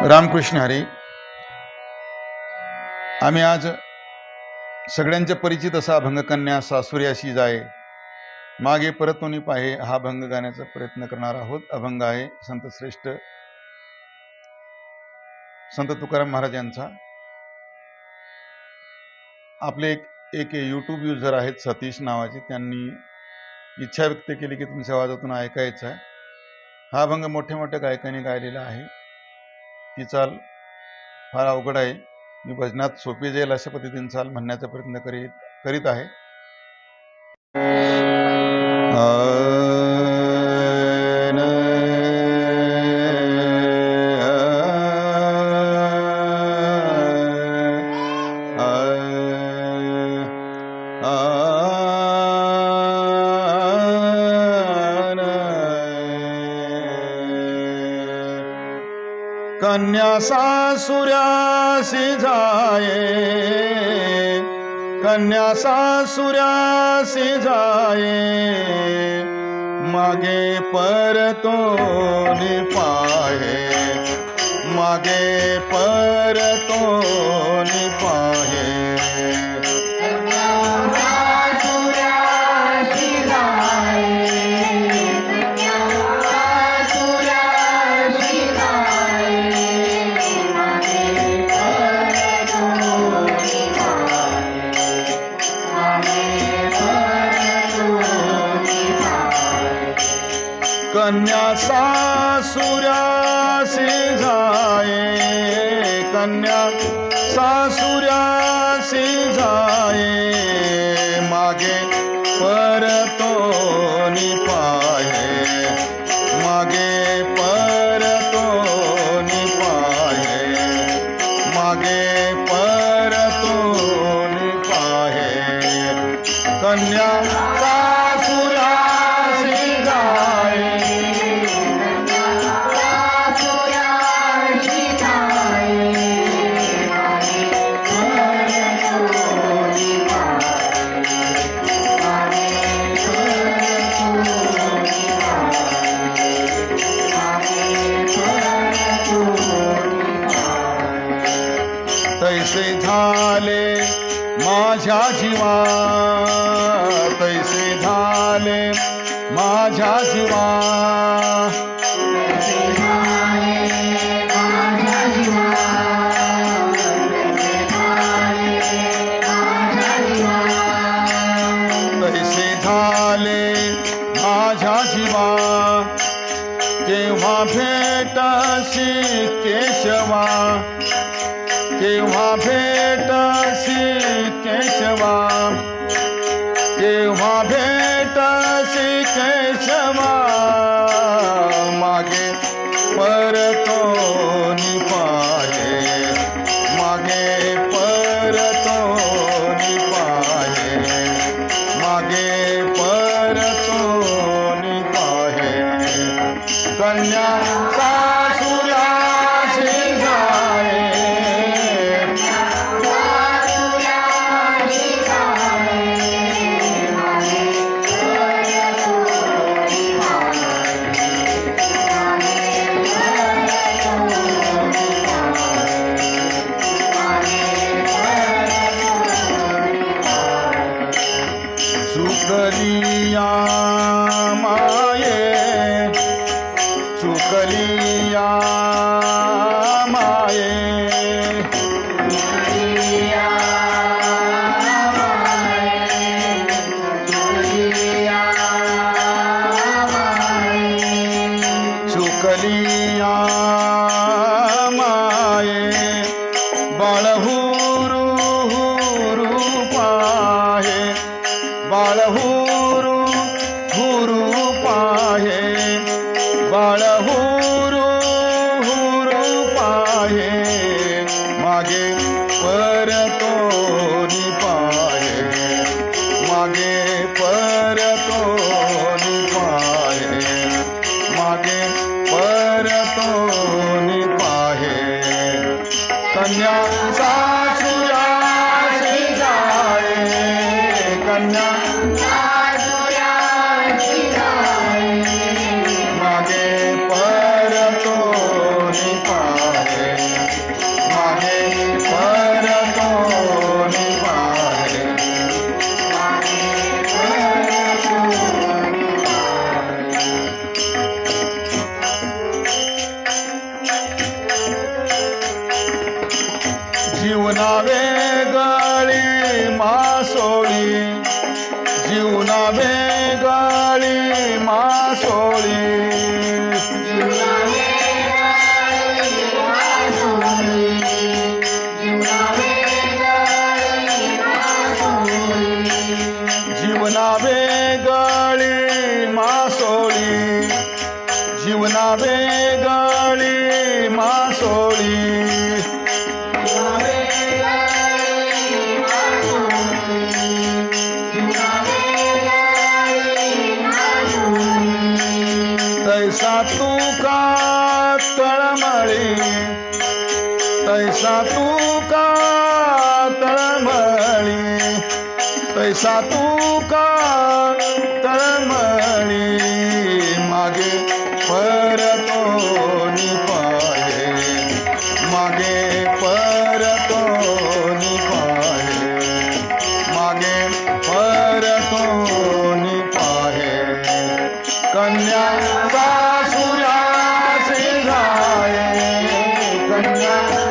रामकृष्ण हरी. आम्ही आज सगळ्यांच्या परिचित असा अभंगकन्या सासुर्याशी जाये मागे परतोनी पाहे हा अभंग गाण्याचा प्रयत्न करणार आहोत. अभंग आहे संत श्रेष्ठ संत तुकाराम महाराज यांचा. आपले एक यूट्यूब युजर आहेत सतीश नावाचे, त्यांनी इच्छा व्यक्त केली की तुमच्या आवाजातून ऐकायचा आहे. हा अभंग मोठ्या मोठ्या गायकांनी गायलेला आहे. ती चाल फार अवघड आहे. मी भजनात सोपी जाईल अशा पद्धतीने चाल म्हणण्याचा प्रयत्न करीत आहे. कन्या सासुर्यासी जाये, कन्या सासुर्यासी जाये मागे परतोनी पाहे, मागे परतोनी पाहे. कन्या सासुर्यासी जाये, कन्या सासुर्यासी जाये मागे परतोनी पाहे, मागे परतोनी पाहे, मागे परतोनी पाहे. कन्या तैसे झाले माझ्या जीवा, तैसे झाले माझ्या जीवा, तैसे झाले माझ्या जीवा, तैसे झाले माझ्या जीवा. केव्हा भेटशी केशवा, केव्हा भेटशी केशवा, केव्हा भेटशी केशवा मागे परतोनी पाहे, मागे परतोनी पाहे, मागे परतोनी पाहे. कन्या सासुर्यासी जाये, चुकलिया माये, चुकलिया माये, चुकलिया माये, चुकलिया माये, चुकलिया माये. बाळहुरू हुरू पाहे, बाळहुरू हुरू पाहे, बाळहुरू हुरू पाहे मागे परतोनी पाहे, मागे परतोनी पाहे, मागे परतोनी पाहे. कन्या जीवना वेगळी मासोळी जीवना वेगळी मासोळी जीवना वेगळी मासोळी जीवना वेगळी मासोळी तैसा तू का तळमळी तैसा तू का तळमळी तैसा तू का तळमळी मागे परतोनी पाहे मागे परतोनी पाहे मागे परतोनी पाहे कन्या सासुरासे जाये कन्या